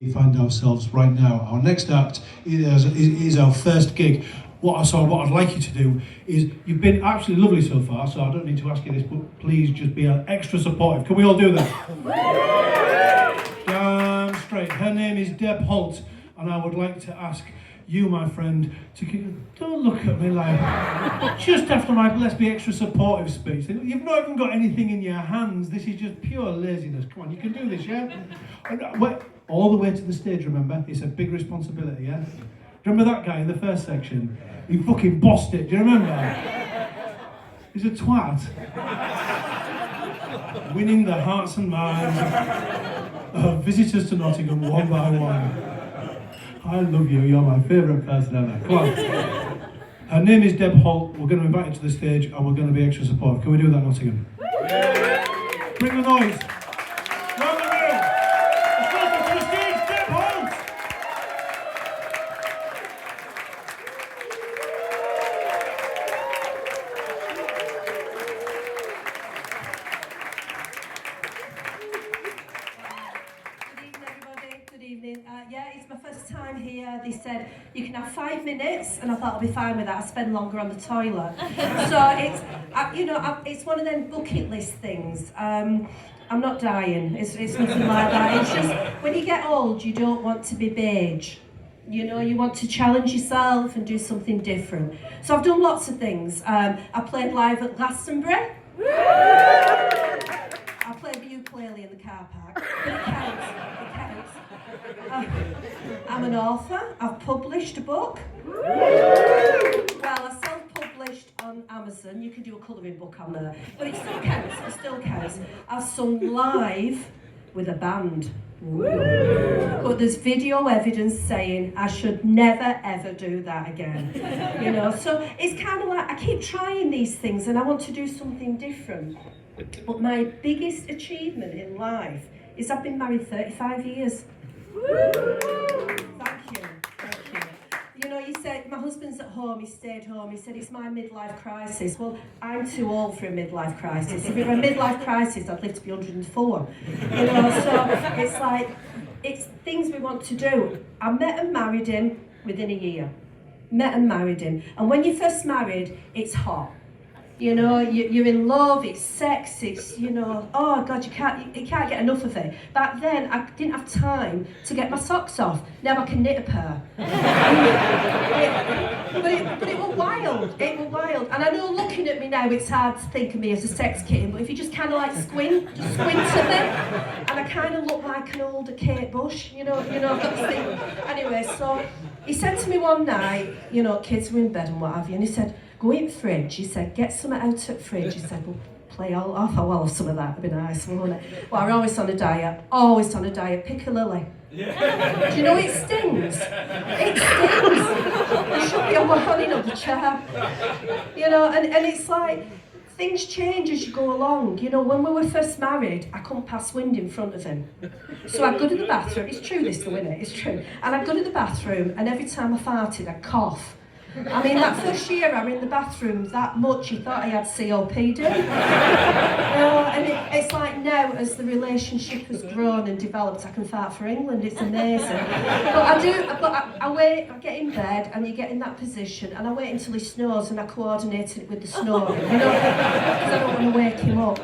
We find ourselves right now. Our next act is our first gig. What I'd like you to do is, you've been absolutely lovely so far, so I don't need to ask you this, but please just be extra supportive. Can we all do that? Damn straight. Her name is Deb Holt, and I would like to ask you, my friend, don't look at me like, just after my let's be extra supportive speech. You've not even got anything in your hands. This is just pure laziness. Come on, you can do this, yeah? Wait, all the way to the stage, remember? It's a big responsibility, yeah? Remember that guy in the first section? He fucking bossed it, do you remember? He's a twat. Winning the hearts and minds of visitors to Nottingham one by one. I love you, you're my favourite person ever. Come on. Her name is Deb Holt. We're going to invite her to the stage and we're going to be extra supportive. Can we do that, Nottingham? Bring the noise. Round the room. Let's welcome to the stage, Deb Holt. Yeah, it's my first time here. They said you can have 5 minutes, and I thought I'll be fine with that. I spend longer on the toilet. So it's one of them bucket list things. I'm not dying. It's nothing like that. It's just when you get old, you don't want to be beige. You know, you want to challenge yourself and do something different. So I've done lots of things. I played live at Glastonbury. I played the ukulele in the car park. But it counts. It counts. I'm an author. I've published a book. Well, I self-published on Amazon. You can do a colouring book on there. But it still counts. It still counts. I've sung live with a band. But there's video evidence saying I should never ever do that again. You know, so it's kind of like I keep trying these things and I want to do something different. But my biggest achievement in life is I've been married 35 years. Thank you. You know, you said, my husband's at home, he stayed home, he said, it's my midlife crisis. Well, I'm too old for a midlife crisis. If it were a midlife crisis, I'd live to be 104. You know, so it's like, it's things we want to do. I met and married him within a year. Met and married him. And when you're first married, it's hot. You know, you're in love, it's sex, it's, you know, oh God, you can't get enough of it. Back then, I didn't have time to get my socks off. Now I can knit a pair. But it was wild, And I know looking at me now, it's hard to think of me as a sex kitten, but if you just kind of like squint at me, and I kind of look like an older Kate Bush, you know, I've got this thing. Anyway, so he said to me one night, you know, kids were in bed and what have you, and he said, go in the fridge, he said, get something out of the fridge. He said, well, play all off. Oh, well, some of that would be nice, wouldn't it? Well, I'm always on a diet, pick a lily. Yeah. Do you know it stings? It stings. You should be on my honey on the chair. You know, and it's like, things change as you go along. You know, when we were first married, I couldn't pass wind in front of him. So I'd go to the bathroom, it's true this though, isn't it? It's true. And I'd go to the bathroom, and every time I farted, I'd cough. I mean, that first year I was in the bathroom that much, he thought I had COPD. And it's like now, as the relationship has grown and developed, I can fart for England, it's amazing. I wait, I get in bed, and you get in that position, and I wait until he snores, and I coordinate it with the snoring, you know, because I don't want to wake him up.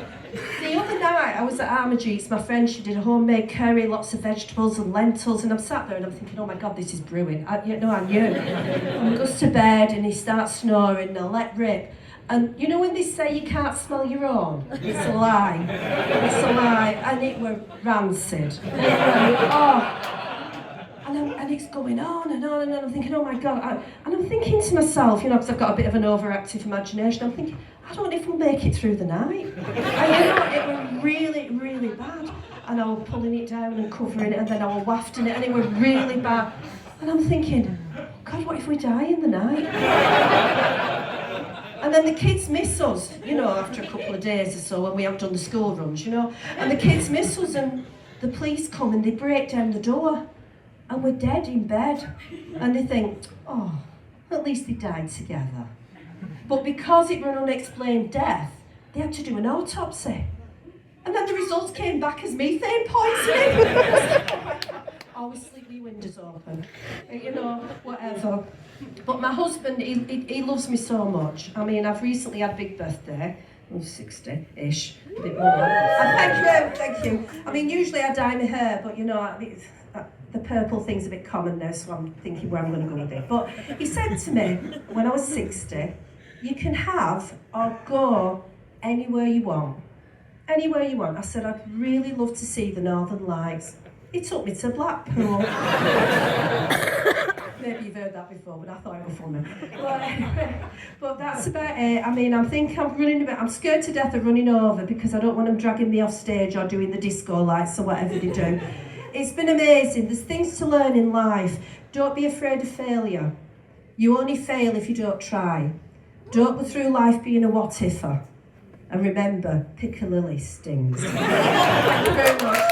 The other night, I was at Armageek's, my friend, she did a homemade curry, lots of vegetables and lentils, and I'm sat there and I'm thinking, oh my God, this is brewing. I knew. And he goes to bed and he starts snoring and I let rip. And you know when they say you can't smell your own? It's a lie. It's a lie. And it were rancid. And it's going on and on and on. I'm thinking, oh my God. And I'm thinking to myself, you know, because I've got a bit of an overactive imagination, I'm thinking, I don't know if we'll make it through the night. And you know, it was really, really bad. And I was pulling it down and covering it, and then I was wafting it, and it was really bad. And I'm thinking, God, what if we die in the night? And then the kids miss us, you know, after a couple of days or so when we have done the school runs, you know. And the kids miss us, and the police come and they break down the door. And we're dead in bed. And they think, oh, at least they died together. But because it was an unexplained death, they had to do an autopsy. And then the results came back as methane poisoning. always sleep with your windows open, you know, whatever. But my husband, he loves me so much. I mean, I've recently had a big birthday. I'm 60-ish, a bit more. And thank you. I mean, usually I dye my hair, but you know, the purple thing's a bit common now, so I'm thinking where I'm going to go with it. But he said to me, when I was 60, you can have or go anywhere you want. Anywhere you want. I said, I'd really love to see the Northern Lights. He took me to Blackpool. Maybe you've heard that before, but I thought it was funny. But that's about it. I mean, I'm scared to death of running over because I don't want them dragging me off stage or doing the disco lights or whatever they do. It's been amazing. There's things to learn in life. Don't be afraid of failure. You only fail if you don't try. Don't go through life being a what-ifer. And remember, Piccadilly stings. Thank you very much.